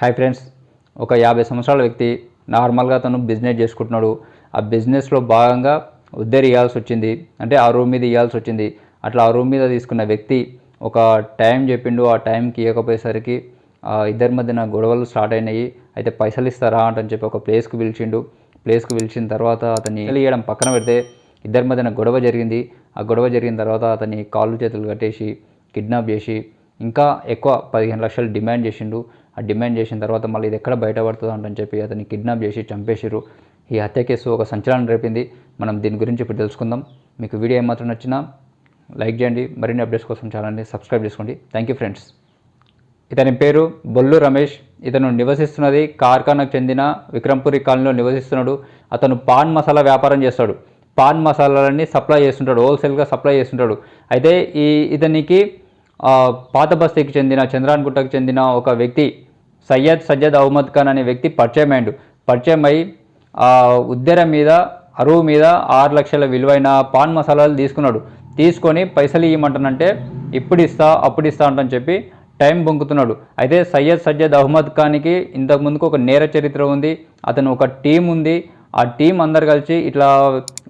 Hi friends, ఒక 50 సంవత్సరాల వ్యక్తి నార్మల్గా తను బిజినెస్ చేసుకుంటున్నాడు. ఆ బిజినెస్లో భాగంగా ఉద్దరి ఇవ్వాల్సి వచ్చింది, అంటే ఆ రూమ్ మీద ఇవ్వాల్సి వచ్చింది. అట్లా ఆ రూమ్ మీద తీసుకున్న వ్యక్తి ఒక టైం చెప్పిండు. ఆ టైంకి ఇవ్వకపోయేసరికి ఇద్దరి మధ్యన గొడవలు స్టార్ట్ అయినాయి. అయితే పైసలు ఇస్తారా అని చెప్పి ఒక ప్లేస్కి పిలిచిన తర్వాత అతన్ని ఇవ్వడం పక్కన పెడితే ఇద్దరి మధ్యన గొడవ జరిగింది. ఆ గొడవ జరిగిన తర్వాత అతన్ని కాళ్ళు చేతులు కట్టేసి కిడ్నాప్ చేసి ఇంకా ఎక్కువ 15 లక్షలు డిమాండ్ చేసిండు. ఆ డిమాండ్ చేసిన తర్వాత మళ్ళీ ఇది ఎక్కడ బయటపడుతుంది అని చెప్పి అతన్ని కిడ్నాప్ చేసి చంపేసిరు. ఈ హత్య కేసు ఒక సంచలనం రేపింది. మనం దీని గురించి ఇప్పుడు తెలుసుకుందాం. మీకు వీడియో ఏమాత్రం నచ్చినా లైక్ చేయండి. మరిన్ని అప్డేట్స్ కోసం ఛానల్ని సబ్స్క్రైబ్ చేసుకోండి. Thank you friends. ఇతని పేరు బొల్లు రమేష్. ఇతను నివసిస్తున్నది కార్ఖానాకు చెందిన విక్రంపురి కాలనీలో నివసిస్తున్నాడు. అతను పాన్ మసాలా వ్యాపారం చేస్తాడు. పాన్ మసాలాలన్నీ సప్లై చేస్తుంటాడు, హోల్సేల్గా సప్లై చేస్తుంటాడు. అయితే ఇతనికి పాత బస్తీకి చెందిన చంద్రాన్గుట్టకు చెందిన ఒక వ్యక్తి సయ్యద్ అహ్మద్ ఖాన్ అనే వ్యక్తి పరిచయం అయి ఉద్దెర మీద అరువు మీద 6 లక్షల విలువైన పాన్ మసాలాలు తీసుకొని పైసలు ఇవ్వమంటానంటే ఇప్పుడు ఇస్తా అప్పుడు ఇస్తా అంటని చెప్పి టైం బొంకుతున్నాడు. అయితే సయ్యద్ అహ్మద్ ఖాన్కి ఇంతకుముందుకు ఒక నేర చరిత్ర ఉంది. అతను ఒక టీం ఉంది. ఆ టీం అందరు కలిసి ఇట్లా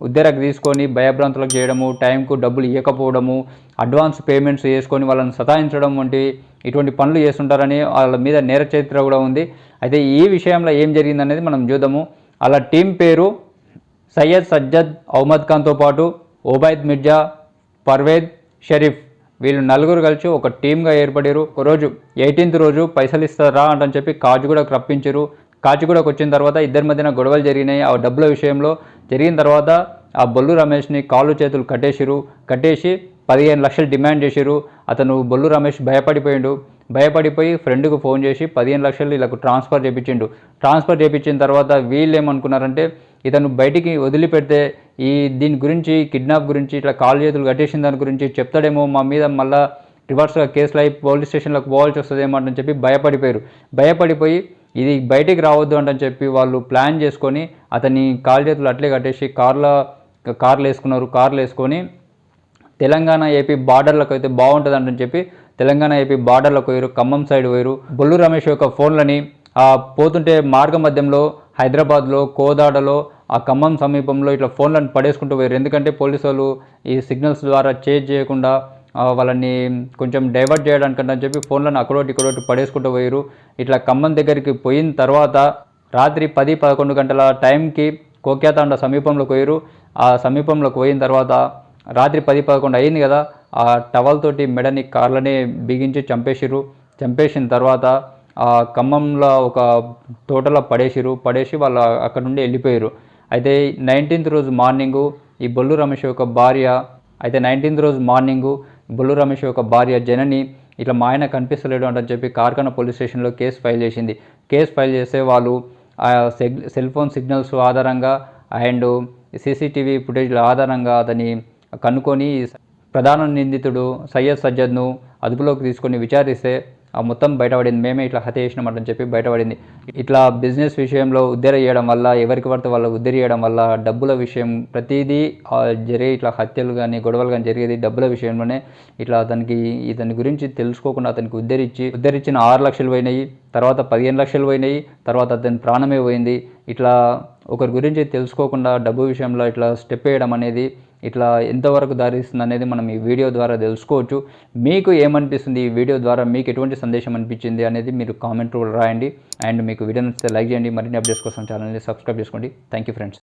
ఉద్దెరకు తీసుకొని భయభ్రాంతులకు చేయడము, టైంకు డబ్బులు ఇవ్వకపోవడము, అడ్వాన్స్ పేమెంట్స్ చేసుకొని వాళ్ళని సతాయించడం ఇటువంటి పనులు చేస్తుంటారని వాళ్ళ మీద నేర చరిత్ర కూడా ఉంది. అయితే ఈ విషయంలో ఏం జరిగిందనేది మనం చూద్దాము. అలా టీం పేరు సయ్యద్ అహ్మద్ ఖాన్తో పాటు ఓబైద్ మిర్జా, పర్వేద్ షరీఫ్, వీళ్ళు నలుగురు కలిసి ఒక టీమ్గా ఏర్పడారు. ఒక రోజు 18th రోజు పైసలు ఇస్తారా అంటని చెప్పి కాచిగూడకు రప్పించారు. కాచిగూడకు వచ్చిన తర్వాత ఇద్దరి మధ్యన గొడవలు జరిగినాయి. ఆ డబ్బుల విషయంలో జరిగిన తర్వాత ఆ బొల్లు రమేష్ని కాళ్ళు చేతులు కట్టేసి 15 లక్షలు డిమాండ్ చేశారు. అతను బొల్లు రమేష్ భయపడిపోయి ఫ్రెండ్కు ఫోన్ చేసి 15 లక్షలు వీళ్ళకు ట్రాన్స్ఫర్ చేయించిన తర్వాత వీళ్ళు ఏమనుకున్నారంటే ఇతను బయటికి వదిలిపెడితే దీని గురించి కిడ్నాప్ గురించి ఇట్లా కాళ్ళు చేతులు కట్టేసిన దాని గురించి చెప్తాడేమో, మా మీద మళ్ళీ రివర్స్గా కేసులు అయి పోలీస్ స్టేషన్లకు పోవాల్సి వస్తుందేమో అని చెప్పి భయపడిపోయి ఇది బయటికి రావద్దు అంటని చెప్పి వాళ్ళు ప్లాన్ చేసుకొని అతన్ని కాళ్ళు చేతులు అట్లే కట్టేసి కార్లు వేసుకొని తెలంగాణ ఏపీ బార్డర్లకు అయితే బాగుంటుంది అంటని చెప్పి తెలంగాణ ఏపీ బార్డర్లకు పోయారు. ఖమ్మం సైడ్ పోయారు. బొల్లు రమేష్ యొక్క ఫోన్లని పోతుంటే మార్గ మధ్యంలో హైదరాబాద్లో కోదాడలో ఆ ఖమ్మం సమీపంలో ఇట్లా ఫోన్లను పడేసుకుంటూ పోయారు. ఎందుకంటే పోలీసు వాళ్ళు ఈ సిగ్నల్స్ ద్వారా చేంజ్ చేయకుండా వాళ్ళని కొంచెం డైవర్ట్ చేయడానికంటే అని చెప్పి ఫోన్లను అక్కడోటి పడేసుకుంటూ పోయారు. ఇట్లా ఖమ్మం దగ్గరికి పోయిన తర్వాత రాత్రి 10-11 గంటల టైంకి కోక్యాతాండ సమీపంలోకి పోయారు. ఆ సమీపంలోకి పోయిన తర్వాత రాత్రి 10-11 అయింది కదా, ఆ టవల్ తోటి మెడని కార్లనే బిగించి చంపేసిన తర్వాత ఆ ఖమ్మంలో ఒక తోటలో పడేసి వాళ్ళు అక్కడ నుండి వెళ్ళిపోయారు. అయితే 19th రోజు మార్నింగు ఈ బొల్లు రమేష్ యొక్క భార్య జనని ఇట్లా మా ఆయన కనిపిస్తలేడు అంటని చెప్పి కార్ఖానా పోలీస్ స్టేషన్లో కేసు ఫైల్ చేస్తే వాళ్ళు ఆ సెల్ ఫోన్ సిగ్నల్స్ ఆధారంగా అండ్ సీసీటీవీ ఫుటేజ్ల ఆధారంగా అతని కనుక్కొని ప్రధాన నిందితుడు సయ్యద్ను అదుపులోకి తీసుకొని విచారిస్తే ఆ మొత్తం బయటపడింది. మేమే ఇట్లా హత్య చేసినామంటని చెప్పి బయటపడింది. ఇట్లా బిజినెస్ విషయంలో ఉద్దెర చేయడం వల్ల, ఎవరికి పడితే వాళ్ళు ఉద్దెర చేయడం వల్ల డబ్బుల విషయం ప్రతిదీ ఇట్లా హత్యలు కానీ గొడవలు కానీ జరిగేది డబ్బుల విషయంలోనే. ఇట్లా ఇతని గురించి తెలుసుకోకుండా అతనికి ఉద్దరించిన 6 లక్షలు పోయినాయి, తర్వాత 15 లక్షలు పోయినాయి, తర్వాత అతని ప్రాణమే పోయింది. ఇట్లా ఒకరి గురించి తెలుసుకోకుండా డబ్బు విషయంలో ఇట్లా స్టెప్ వేయడం అనేది ఇట్లా ఎంతవరకు దారిస్తుంది అనేది మనం ఈ వీడియో ద్వారా తెలుసుకోవచ్చు. మీకు ఏమనిపిస్తుంది, ఈ వీడియో ద్వారా మీకు ఎటువంటి సందేశం అనిపించింది అనేది మీరు కామెంట్ రాయండి. అండ్ మీకు వీడియో నచ్చితే లైక్ చేయండి. మరిన్ని అప్డేట్స్ కోసం ఛానల్ని సబ్స్క్రైబ్ చేసుకోండి. Thank you friends.